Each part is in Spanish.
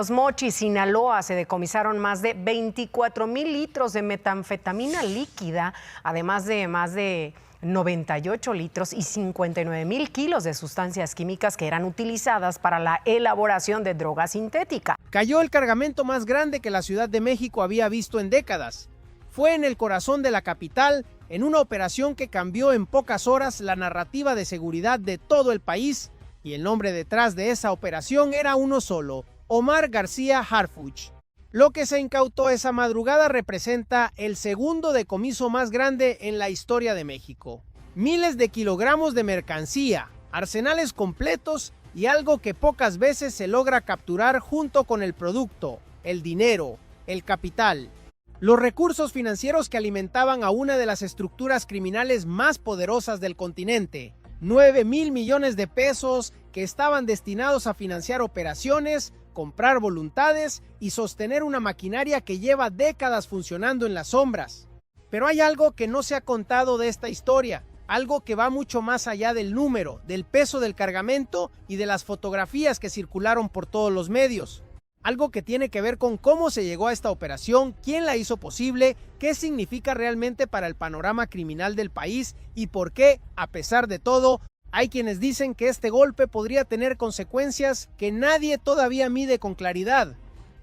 Los Mochis, Sinaloa, se decomisaron más de 24,000 litros de metanfetamina líquida, además de más de 98 litros y 59,000 kilos de sustancias químicas que eran utilizadas para la elaboración de droga sintética. Cayó el cargamento más grande que la Ciudad de México había visto en décadas. Fue en el corazón de la capital, en una operación que cambió en pocas horas la narrativa de seguridad de todo el país, y el nombre detrás de esa operación era uno solo: Omar García Harfuch. Lo que se incautó esa madrugada representa el segundo decomiso más grande en la historia de México. Miles de kilogramos de mercancía, arsenales completos y algo que pocas veces se logra capturar junto con el producto, el dinero, el capital. Los recursos financieros que alimentaban a una de las estructuras criminales más poderosas del continente. 9,000 millones de pesos que estaban destinados a financiar operaciones, comprar voluntades y sostener una maquinaria que lleva décadas funcionando en las sombras. Pero hay algo que no se ha contado de esta historia, algo que va mucho más allá del número, del peso del cargamento y de las fotografías que circularon por todos los medios. Algo que tiene que ver con cómo se llegó a esta operación, quién la hizo posible, qué significa realmente para el panorama criminal del país y por qué, a pesar de todo, hay quienes dicen que este golpe podría tener consecuencias que nadie todavía mide con claridad.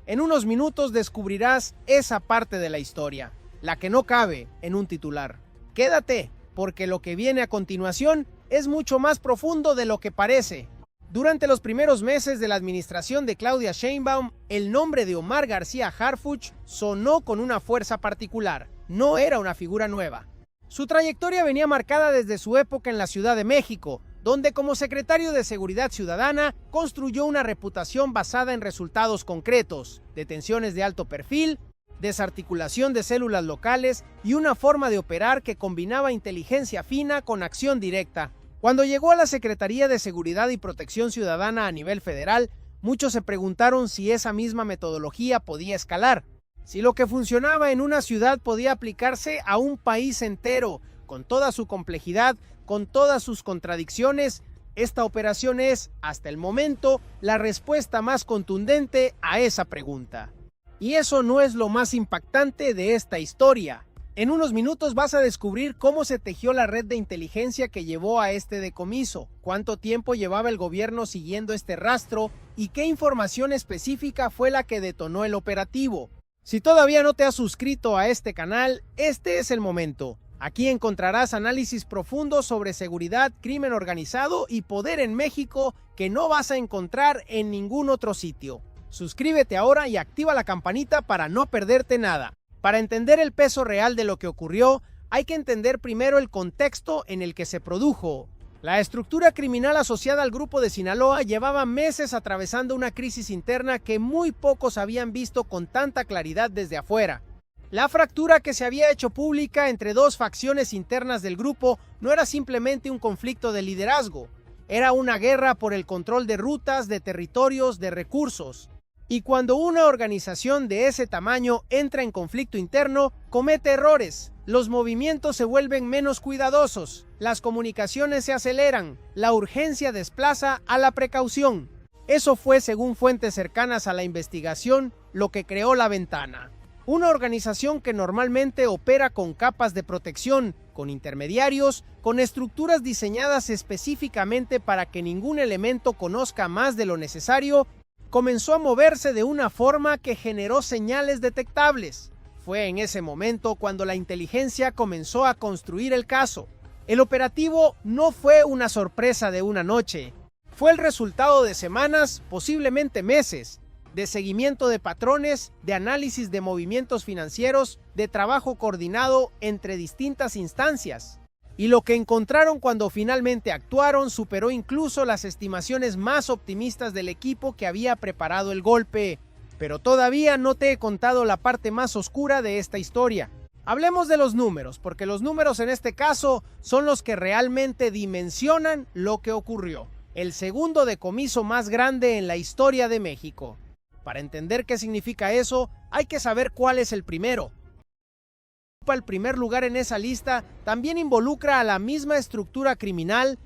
En unos minutos descubrirás esa parte de la historia, la que no cabe en un titular. Quédate, porque lo que viene a continuación es mucho más profundo de lo que parece. Durante los primeros meses de la administración de Claudia Sheinbaum, el nombre de Omar García Harfuch sonó con una fuerza particular. No era una figura nueva. Su trayectoria venía marcada desde su época en la Ciudad de México, donde como secretario de Seguridad Ciudadana construyó una reputación basada en resultados concretos, detenciones de alto perfil, desarticulación de células locales y una forma de operar que combinaba inteligencia fina con acción directa. Cuando llegó a la Secretaría de Seguridad y Protección Ciudadana a nivel federal, muchos se preguntaron si esa misma metodología podía escalar. Si lo que funcionaba en una ciudad podía aplicarse a un país entero, con toda su complejidad, con todas sus contradicciones. Esta operación es, hasta el momento, la respuesta más contundente a esa pregunta. Y eso no es lo más impactante de esta historia. En unos minutos vas a descubrir cómo se tejió la red de inteligencia que llevó a este decomiso, cuánto tiempo llevaba el gobierno siguiendo este rastro y qué información específica fue la que detonó el operativo. Si todavía no te has suscrito a este canal, este es el momento. Aquí encontrarás análisis profundos sobre seguridad, crimen organizado y poder en México que no vas a encontrar en ningún otro sitio. Suscríbete ahora y activa la campanita para no perderte nada. Para entender el peso real de lo que ocurrió, hay que entender primero el contexto en el que se produjo. La estructura criminal asociada al grupo de Sinaloa llevaba meses atravesando una crisis interna que muy pocos habían visto con tanta claridad desde afuera. La fractura que se había hecho pública entre dos facciones internas del grupo no era simplemente un conflicto de liderazgo, era una guerra por el control de rutas, de territorios, de recursos. Y cuando una organización de ese tamaño entra en conflicto interno, comete errores. Los movimientos se vuelven menos cuidadosos, las comunicaciones se aceleran, la urgencia desplaza a la precaución. Eso fue, según fuentes cercanas a la investigación, lo que creó La Ventana. Una organización que normalmente opera con capas de protección, con intermediarios, con estructuras diseñadas específicamente para que ningún elemento conozca más de lo necesario, comenzó a moverse de una forma que generó señales detectables. Fue en ese momento cuando la inteligencia comenzó a construir el caso. El operativo no fue una sorpresa de una noche, fue el resultado de semanas, posiblemente meses, de seguimiento de patrones, de análisis de movimientos financieros, de trabajo coordinado entre distintas instancias. Y lo que encontraron cuando finalmente actuaron superó incluso las estimaciones más optimistas del equipo que había preparado el golpe. Pero todavía no te he contado la parte más oscura de esta historia. Hablemos de los números, porque los números en este caso son los que realmente dimensionan lo que ocurrió. El segundo decomiso más grande en la historia de México. Para entender qué significa eso, hay que saber cuál es el primero. El primer lugar en esa lista también involucra a la misma estructura criminal,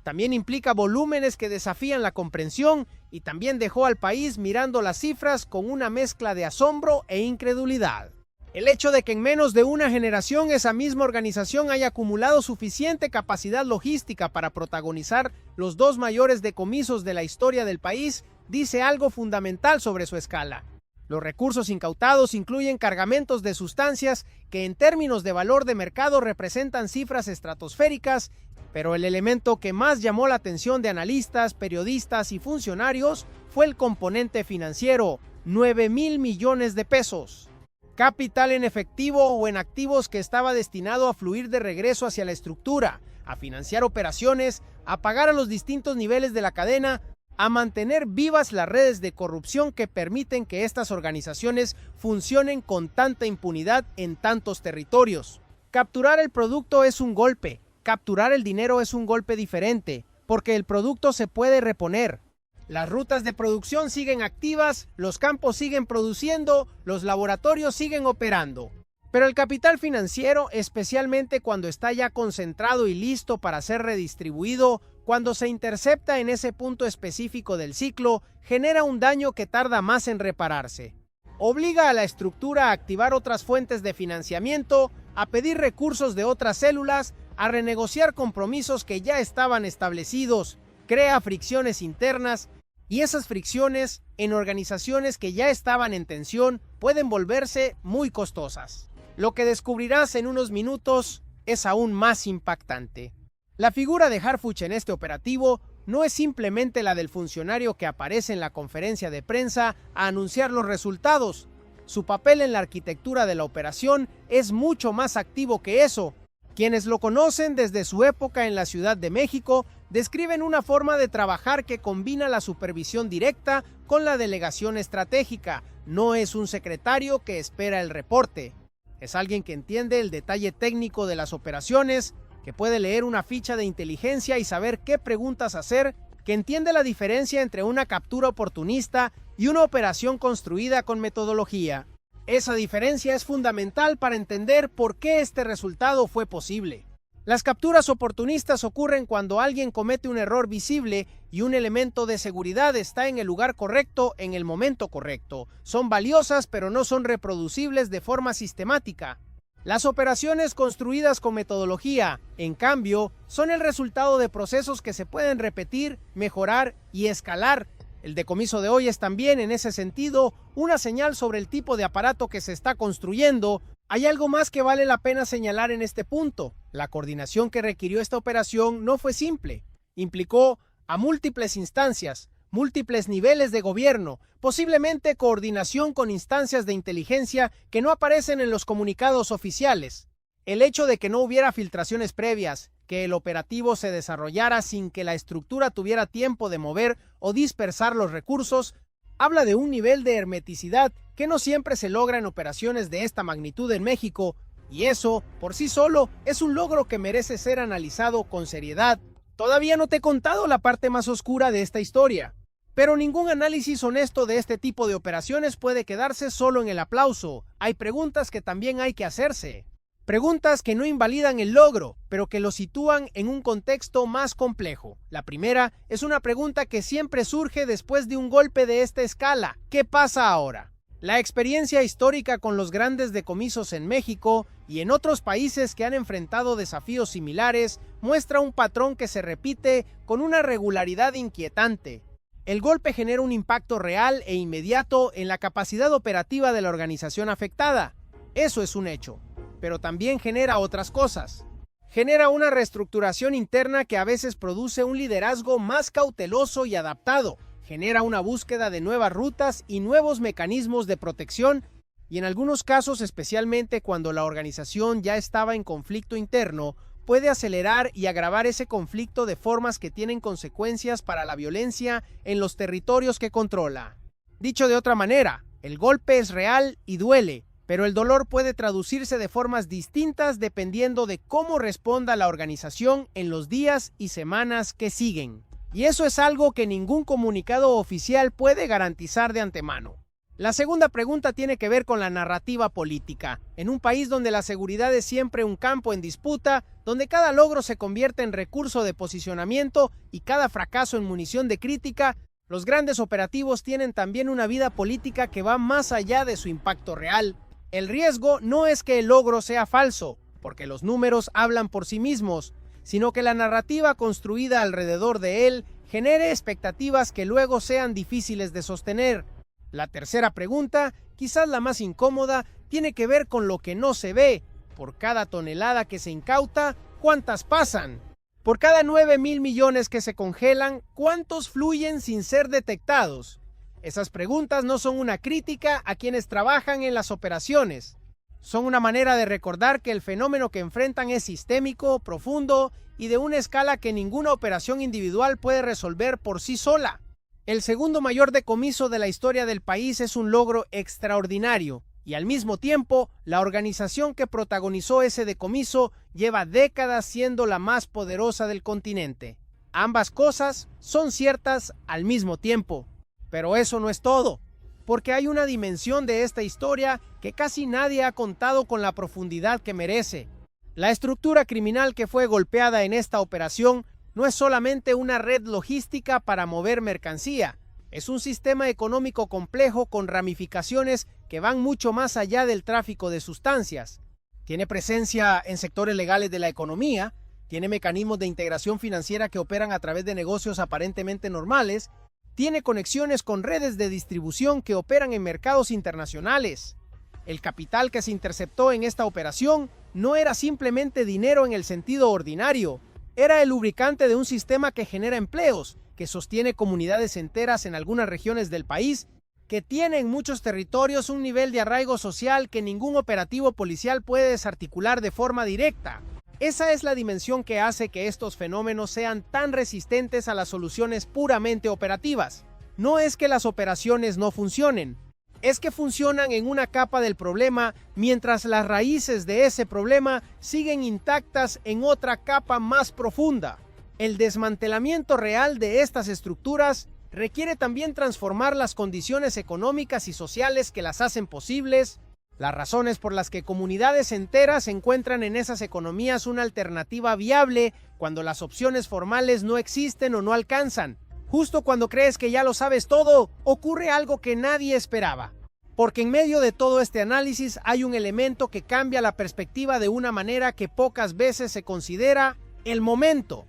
también implica volúmenes que desafían la comprensión y también dejó al país mirando las cifras con una mezcla de asombro e incredulidad. El hecho de que en menos de una generación esa misma organización haya acumulado suficiente capacidad logística para protagonizar los dos mayores decomisos de la historia del país dice algo fundamental sobre su escala. Los recursos incautados incluyen cargamentos de sustancias que en términos de valor de mercado representan cifras estratosféricas, pero el elemento que más llamó la atención de analistas, periodistas y funcionarios fue el componente financiero, 9,000 millones de pesos. Capital en efectivo o en activos que estaba destinado a fluir de regreso hacia la estructura, a financiar operaciones, a pagar a los distintos niveles de la cadena, a mantener vivas las redes de corrupción que permiten que estas organizaciones funcionen con tanta impunidad en tantos territorios. Capturar el producto es un golpe, capturar el dinero es un golpe diferente, porque el producto se puede reponer. Las rutas de producción siguen activas, los campos siguen produciendo, los laboratorios siguen operando. Pero el capital financiero, especialmente cuando está ya concentrado y listo para ser redistribuido, cuando se intercepta en ese punto específico del ciclo, genera un daño que tarda más en repararse. Obliga a la estructura a activar otras fuentes de financiamiento, a pedir recursos de otras células, a renegociar compromisos que ya estaban establecidos, crea fricciones internas, y esas fricciones en organizaciones que ya estaban en tensión pueden volverse muy costosas. Lo que descubrirás en unos minutos es aún más impactante. La figura de Harfuch en este operativo no es simplemente la del funcionario que aparece en la conferencia de prensa a anunciar los resultados. Su papel en la arquitectura de la operación es mucho más activo que eso. Quienes lo conocen desde su época en la Ciudad de México describen una forma de trabajar que combina la supervisión directa con la delegación estratégica. No es un secretario que espera el reporte. Es alguien que entiende el detalle técnico de las operaciones, que puede leer una ficha de inteligencia y saber qué preguntas hacer, que entiende la diferencia entre una captura oportunista y una operación construida con metodología. Esa diferencia es fundamental para entender por qué este resultado fue posible. Las capturas oportunistas ocurren cuando alguien comete un error visible y un elemento de seguridad está en el lugar correcto en el momento correcto. Son valiosas, pero no son reproducibles de forma sistemática. Las operaciones construidas con metodología, en cambio, son el resultado de procesos que se pueden repetir, mejorar y escalar. El decomiso de hoy es también, en ese sentido, una señal sobre el tipo de aparato que se está construyendo. Hay algo más que vale la pena señalar en este punto. La coordinación que requirió esta operación no fue simple. Implicó a múltiples instancias, múltiples niveles de gobierno, posiblemente coordinación con instancias de inteligencia que no aparecen en los comunicados oficiales. El hecho de que no hubiera filtraciones previas, que el operativo se desarrollara sin que la estructura tuviera tiempo de mover o dispersar los recursos, habla de un nivel de hermeticidad que no siempre se logra en operaciones de esta magnitud en México, y eso, por sí solo, es un logro que merece ser analizado con seriedad. Todavía no te he contado la parte más oscura de esta historia, pero ningún análisis honesto de este tipo de operaciones puede quedarse solo en el aplauso. Hay preguntas que también hay que hacerse. Preguntas que no invalidan el logro, pero que lo sitúan en un contexto más complejo. La primera es una pregunta que siempre surge después de un golpe de esta escala. ¿Qué pasa ahora? La experiencia histórica con los grandes decomisos en México y en otros países que han enfrentado desafíos similares muestra un patrón que se repite con una regularidad inquietante. El golpe genera un impacto real e inmediato en la capacidad operativa de la organización afectada. Eso es un hecho. Pero también genera otras cosas. Genera una reestructuración interna que a veces produce un liderazgo más cauteloso y adaptado. Genera una búsqueda de nuevas rutas y nuevos mecanismos de protección, y en algunos casos, especialmente cuando la organización ya estaba en conflicto interno, puede acelerar y agravar ese conflicto de formas que tienen consecuencias para la violencia en los territorios que controla. Dicho de otra manera, el golpe es real y duele, pero el dolor puede traducirse de formas distintas dependiendo de cómo responda la organización en los días y semanas que siguen. Y eso es algo que ningún comunicado oficial puede garantizar de antemano. La segunda pregunta tiene que ver con la narrativa política. En un país donde la seguridad es siempre un campo en disputa, donde cada logro se convierte en recurso de posicionamiento y cada fracaso en munición de crítica, los grandes operativos tienen también una vida política que va más allá de su impacto real. El riesgo no es que el logro sea falso, porque los números hablan por sí mismos, sino que la narrativa construida alrededor de él genere expectativas que luego sean difíciles de sostener. La tercera pregunta, quizás la más incómoda, tiene que ver con lo que no se ve. Por cada tonelada que se incauta, ¿cuántas pasan? Por cada 9,000 millones que se congelan, ¿cuántos fluyen sin ser detectados? Esas preguntas no son una crítica a quienes trabajan en las operaciones. Son una manera de recordar que el fenómeno que enfrentan es sistémico, profundo y de una escala que ninguna operación individual puede resolver por sí sola. El segundo mayor decomiso de la historia del país es un logro extraordinario y al mismo tiempo la organización que protagonizó ese decomiso lleva décadas siendo la más poderosa del continente. Ambas cosas son ciertas al mismo tiempo, pero eso no es todo, porque hay una dimensión de esta historia que casi nadie ha contado con la profundidad que merece. La estructura criminal que fue golpeada en esta operación no es solamente una red logística para mover mercancía, es un sistema económico complejo con ramificaciones que van mucho más allá del tráfico de sustancias. Tiene presencia en sectores legales de la economía, tiene mecanismos de integración financiera que operan a través de negocios aparentemente normales, tiene conexiones con redes de distribución que operan en mercados internacionales. El capital que se interceptó en esta operación no era simplemente dinero en el sentido ordinario, era el lubricante de un sistema que genera empleos, que sostiene comunidades enteras en algunas regiones del país, que tiene en muchos territorios un nivel de arraigo social que ningún operativo policial puede desarticular de forma directa. Esa es la dimensión que hace que estos fenómenos sean tan resistentes a las soluciones puramente operativas. No es que las operaciones no funcionen, es que funcionan en una capa del problema mientras las raíces de ese problema siguen intactas en otra capa más profunda. El desmantelamiento real de estas estructuras requiere también transformar las condiciones económicas y sociales que las hacen posibles, las razones por las que comunidades enteras encuentran en esas economías una alternativa viable cuando las opciones formales no existen o no alcanzan. Justo cuando crees que ya lo sabes todo, ocurre algo que nadie esperaba. Porque en medio de todo este análisis hay un elemento que cambia la perspectiva de una manera que pocas veces se considera: el momento.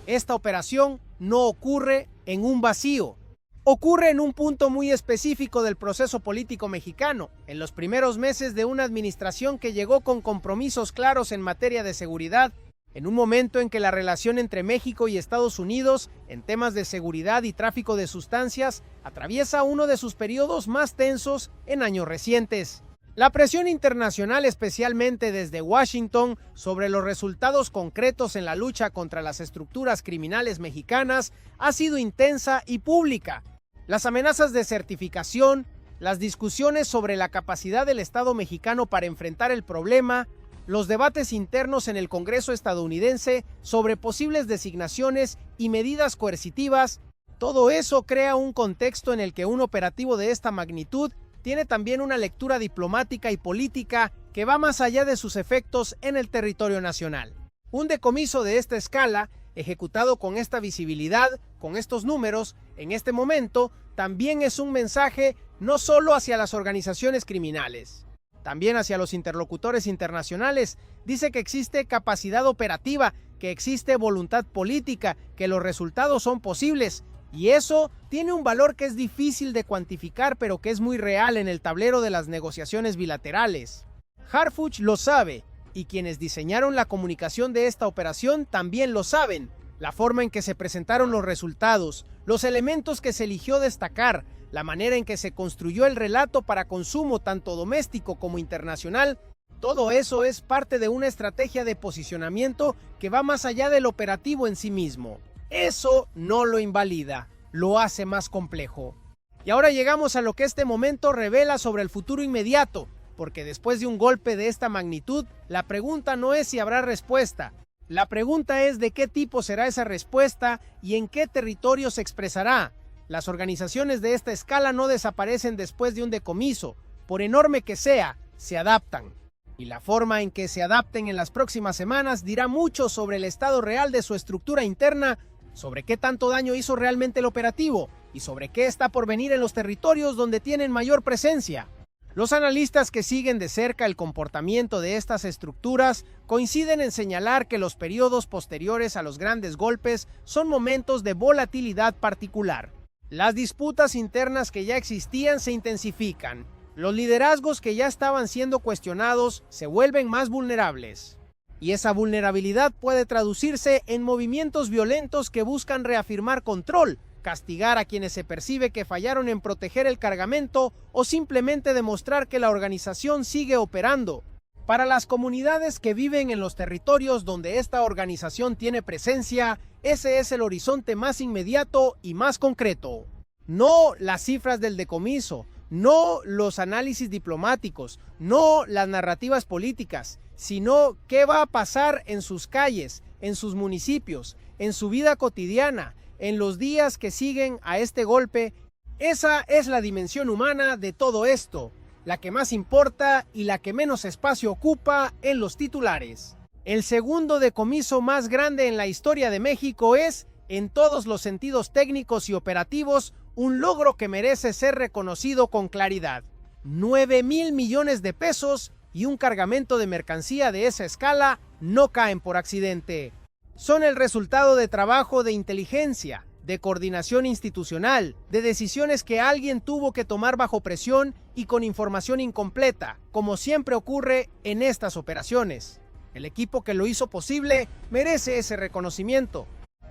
Esta operación no ocurre en un vacío. Ocurre en un punto muy específico del proceso político mexicano, en los primeros meses de una administración que llegó con compromisos claros en materia de seguridad, en un momento en que la relación entre México y Estados Unidos en temas de seguridad y tráfico de sustancias atraviesa uno de sus periodos más tensos en años recientes. La presión internacional, especialmente desde Washington, sobre los resultados concretos en la lucha contra las estructuras criminales mexicanas ha sido intensa y pública. Las amenazas de certificación, las discusiones sobre la capacidad del Estado mexicano para enfrentar el problema, los debates internos en el Congreso estadounidense sobre posibles designaciones y medidas coercitivas, todo eso crea un contexto en el que un operativo de esta magnitud tiene también una lectura diplomática y política que va más allá de sus efectos en el territorio nacional. Un decomiso de esta escala, ejecutado con esta visibilidad, con estos números, en este momento, también es un mensaje no solo hacia las organizaciones criminales, también hacia los interlocutores internacionales. Dice que existe capacidad operativa, que existe voluntad política, que los resultados son posibles. Y eso tiene un valor que es difícil de cuantificar, pero que es muy real en el tablero de las negociaciones bilaterales. Harfuch lo sabe, y quienes diseñaron la comunicación de esta operación también lo saben. La forma en que se presentaron los resultados, los elementos que se eligió destacar, la manera en que se construyó el relato para consumo tanto doméstico como internacional, todo eso es parte de una estrategia de posicionamiento que va más allá del operativo en sí mismo. Eso no lo invalida, lo hace más complejo. Y ahora llegamos a lo que este momento revela sobre el futuro inmediato, porque después de un golpe de esta magnitud, la pregunta no es si habrá respuesta. La pregunta es de qué tipo será esa respuesta y en qué territorio se expresará. Las organizaciones de esta escala no desaparecen después de un decomiso, por enorme que sea, se adaptan. Y la forma en que se adapten en las próximas semanas dirá mucho sobre el estado real de su estructura interna, sobre qué tanto daño hizo realmente el operativo y sobre qué está por venir en los territorios donde tienen mayor presencia. Los analistas que siguen de cerca el comportamiento de estas estructuras coinciden en señalar que los periodos posteriores a los grandes golpes son momentos de volatilidad particular. Las disputas internas que ya existían se intensifican. Los liderazgos que ya estaban siendo cuestionados se vuelven más vulnerables. Y esa vulnerabilidad puede traducirse en movimientos violentos que buscan reafirmar control, castigar a quienes se percibe que fallaron en proteger el cargamento o simplemente demostrar que la organización sigue operando. Para las comunidades que viven en los territorios donde esta organización tiene presencia, ese es el horizonte más inmediato y más concreto. No las cifras del decomiso, no los análisis diplomáticos, no las narrativas políticas, sino qué va a pasar en sus calles, en sus municipios, en su vida cotidiana, en los días que siguen a este golpe. Esa es la dimensión humana de todo esto, la que más importa y la que menos espacio ocupa en los titulares. El segundo decomiso más grande en la historia de México es, en todos los sentidos técnicos y operativos, un logro que merece ser reconocido con claridad. 9,000 millones de pesos y un cargamento de mercancía de esa escala no caen por accidente. Son el resultado de trabajo de inteligencia, de coordinación institucional, de decisiones que alguien tuvo que tomar bajo presión y con información incompleta, como siempre ocurre en estas operaciones. El equipo que lo hizo posible merece ese reconocimiento.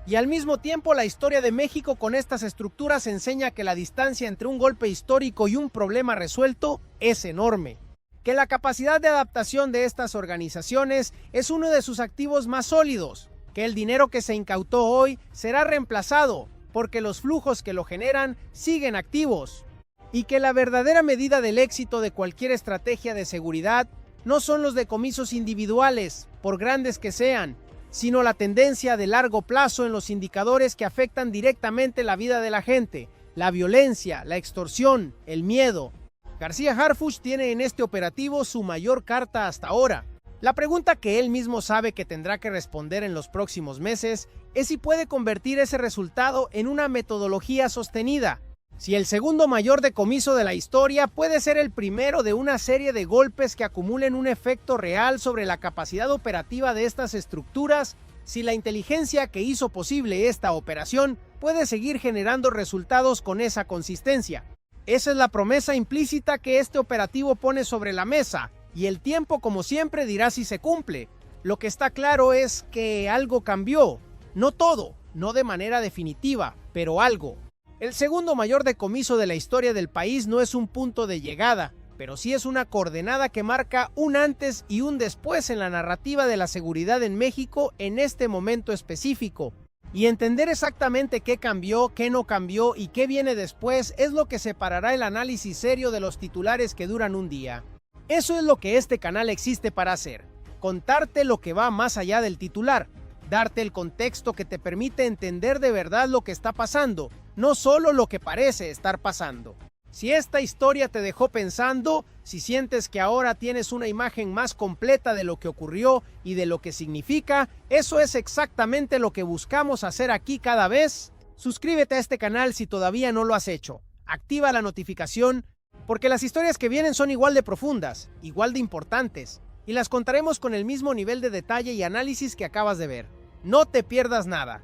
Y al mismo tiempo, la historia de México con estas estructuras enseña que la distancia entre un golpe histórico y un problema resuelto es enorme. Que la capacidad de adaptación de estas organizaciones es uno de sus activos más sólidos. Que el dinero que se incautó hoy será reemplazado, porque los flujos que lo generan siguen activos. Y que la verdadera medida del éxito de cualquier estrategia de seguridad no son los decomisos individuales, por grandes que sean, sino la tendencia de largo plazo en los indicadores que afectan directamente la vida de la gente, la violencia, la extorsión, el miedo. García Harfuch tiene en este operativo su mayor carta hasta ahora. La pregunta que él mismo sabe que tendrá que responder en los próximos meses es si puede convertir ese resultado en una metodología sostenida. Si el segundo mayor decomiso de la historia puede ser el primero de una serie de golpes que acumulen un efecto real sobre la capacidad operativa de estas estructuras, si la inteligencia que hizo posible esta operación puede seguir generando resultados con esa consistencia. Esa es la promesa implícita que este operativo pone sobre la mesa, y el tiempo, como siempre, dirá si se cumple. Lo que está claro es que algo cambió. No todo, no de manera definitiva, pero algo. El segundo mayor decomiso de la historia del país no es un punto de llegada, pero sí es una coordenada que marca un antes y un después en la narrativa de la seguridad en México en este momento específico. Y entender exactamente qué cambió, qué no cambió y qué viene después es lo que separará el análisis serio de los titulares que duran un día. Eso es lo que este canal existe para hacer: contarte lo que va más allá del titular, darte el contexto que te permite entender de verdad lo que está pasando, no solo lo que parece estar pasando. Si esta historia te dejó pensando, si sientes que ahora tienes una imagen más completa de lo que ocurrió y de lo que significa, eso es exactamente lo que buscamos hacer aquí cada vez. Suscríbete a este canal si todavía no lo has hecho. Activa la notificación, porque las historias que vienen son igual de profundas, igual de importantes, y las contaremos con el mismo nivel de detalle y análisis que acabas de ver. No te pierdas nada.